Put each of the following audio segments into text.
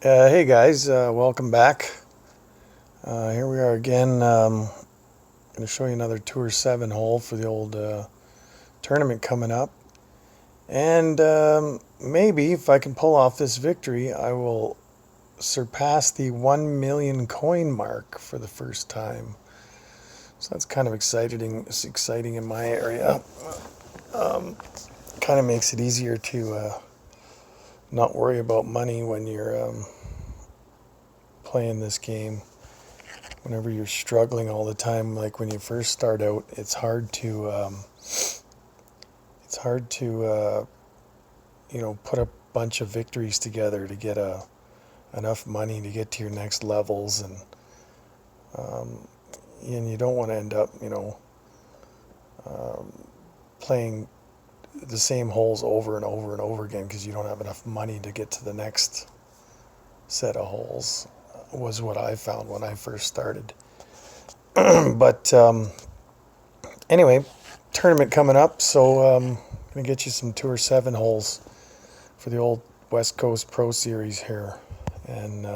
Hey guys, welcome back. Here we are again. Going to show you another Tour 7 hole for the old tournament coming up. And maybe if I can pull off this victory, I will surpass the 1 million coin mark for the first time. So that's kind of exciting. It's exciting in my area. Kind of makes it easier to not worry about money when you're playing this game. Whenever you're struggling all the time, like when you first start out, it's hard to put a bunch of victories together to get enough money to get to your next levels, and you don't want to end up playing the same holes over and over and over again because you don't have enough money to get to the next set of holes. Was what I found when I first started. But anyway, tournament coming up, so I'm going to get you some Tour 7 holes for the old West Coast Pro Series here. And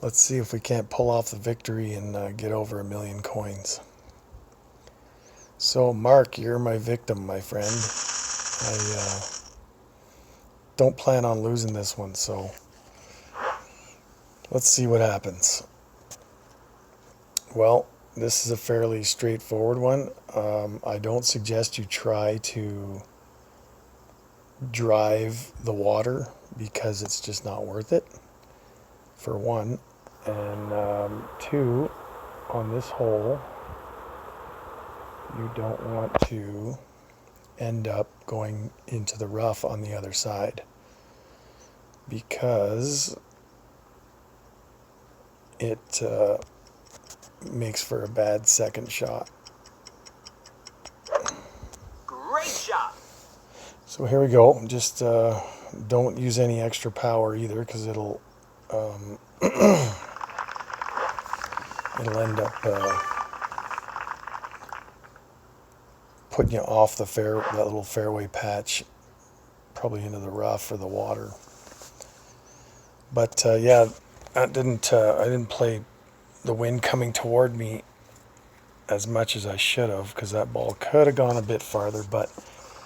let's see if we can't pull off the victory and get over 1 million coins. So, Mark, you're my victim, my friend. I don't plan on losing this one, so let's see what happens. Well, this is a fairly straightforward one. I don't suggest you try to drive the water because it's just not worth it, for one. And two, on this hole, you don't want to end up going into the rough on the other side because it makes for a bad second shot. Great shot. So here we go. Just don't use any extra power either, because it'll it'll end up putting you off that little fairway patch, probably into the rough or the water. But yeah, I didn't play the wind coming toward me as much as I should have, because that ball could have gone a bit farther. But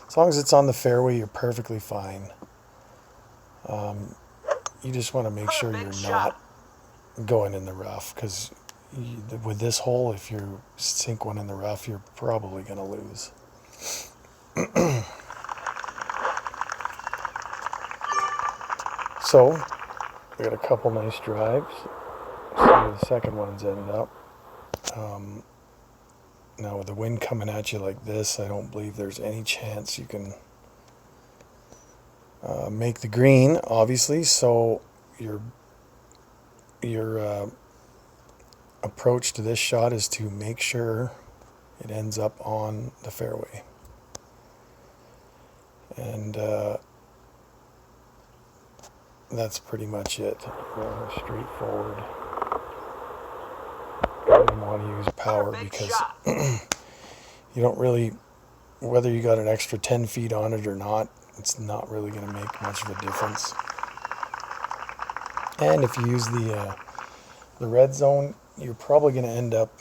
as long as it's on the fairway, you're perfectly fine. You just want to make sure you're not going in the rough, because with this hole, if you sink one in the rough, you're probably going to lose. So, we got a couple nice drives. See where the second one's ended up. Now, with the wind coming at you like this, I don't believe there's any chance you can make the green, obviously. So your approach to this shot is to make sure it ends up on the fairway. And that's pretty much it. Straightforward. I don't want to use power because you don't really, whether you got an extra 10 feet on it or not, it's not really going to make much of a difference. And if you use the red zone, you're probably going to end up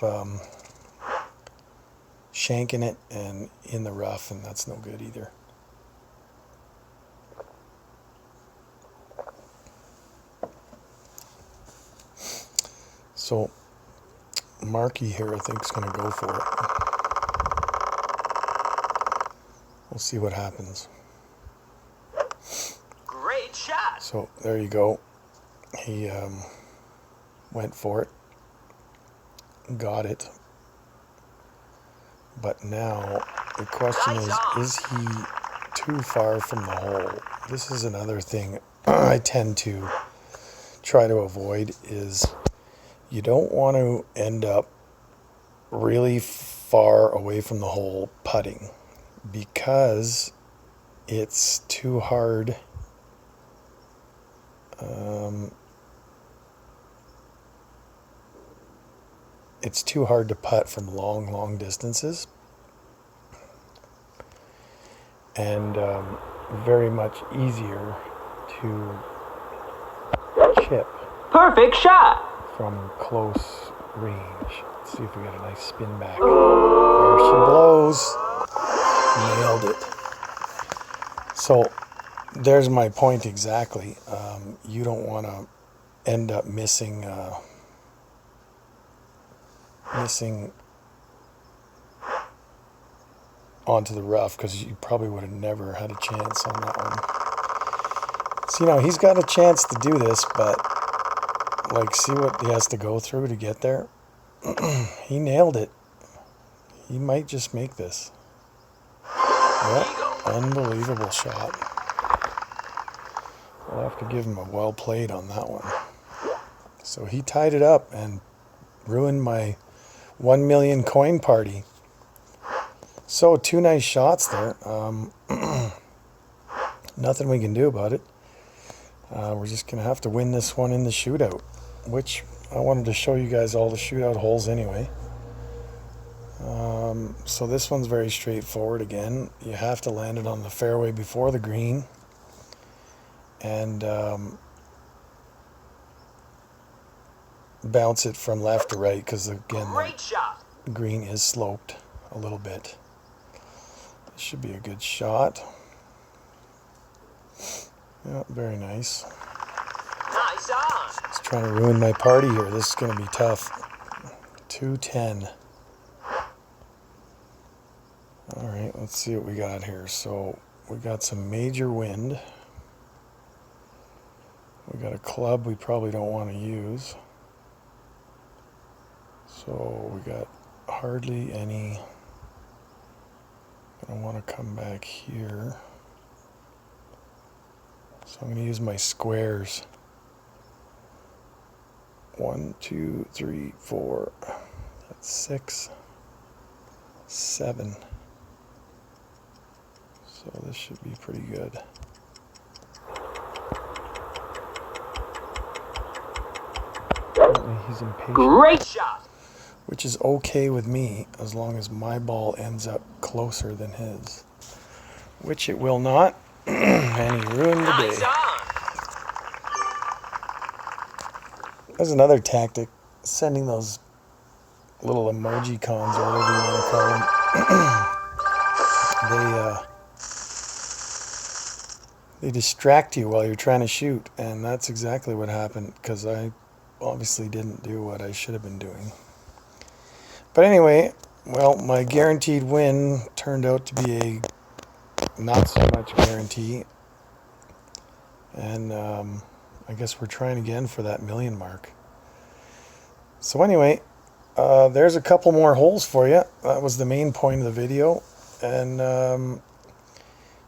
shanking it and in the rough, and that's no good either. So Marky here, I think, is going to go for it. We'll see what happens. Great shot. So there you go. He went for it, got it. But now the question is he too far from the hole? This is another thing I tend to try to avoid, is you don't want to end up really far away from the hole putting, because it's too hard. It's too hard to putt from long distances, and very much easier to chip Perfect shot. from close range. Let's see if we get a nice spin back. There she blows. Nailed it. So there's my point exactly. You don't want to end up missing onto the rough, because you probably would have never had a chance on that one. So, you know, he's got a chance to do this, but like, see what he has to go through to get there. He nailed it. He might just make this. Yep, unbelievable shot. We'll have to give him a well played on that one. So he tied it up and ruined my 1 million coin party. So 2 nice shots there. Nothing we can do about it. We're just going to have to win this one in the shootout, which I wanted to show you guys all the shootout holes anyway. So this one's very straightforward again. You have to land it on the fairway before the green. And bounce it from left to right, because again, the green is sloped a little bit. This should be a good shot. Yeah, very nice. Nice on. It's trying to ruin my party here. This is going to be tough. 210. All right, let's see what we got here. So we got some major wind. We got a club we probably don't want to use. So we got hardly any. I want to come back here. So I'm going to use my squares. 1, 2, 3, 4. That's 6, 7. So this should be pretty good. Apparently he's impatient. Great shot. Which is okay with me, as long as my ball ends up closer than his. Which it will not. And he ruined the day. There's another tactic. Sending those little emoji cons, or whatever you want to call them. They distract you while you're trying to shoot. And that's exactly what happened, because I obviously didn't do what I should have been doing. But anyway, well, my guaranteed win turned out to be a not so much guarantee. And I guess we're trying again for that million mark. So anyway, there's a couple more holes for you. That was the main point of the video. And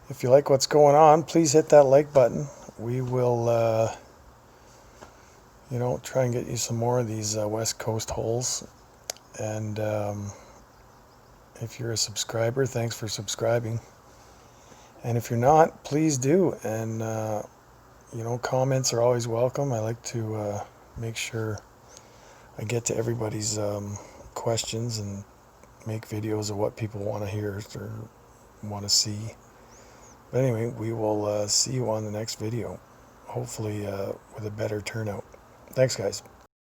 if you like what's going on, please hit that like button. We will, you know, try and get you some more of these West Coast holes. And if you're a subscriber, thanks for subscribing. And if you're not, please do. And, you know, comments are always welcome. I like to make sure I get to everybody's questions and make videos of what people want to hear or want to see. But anyway, we will see you on the next video, hopefully with a better turnout. Thanks, guys.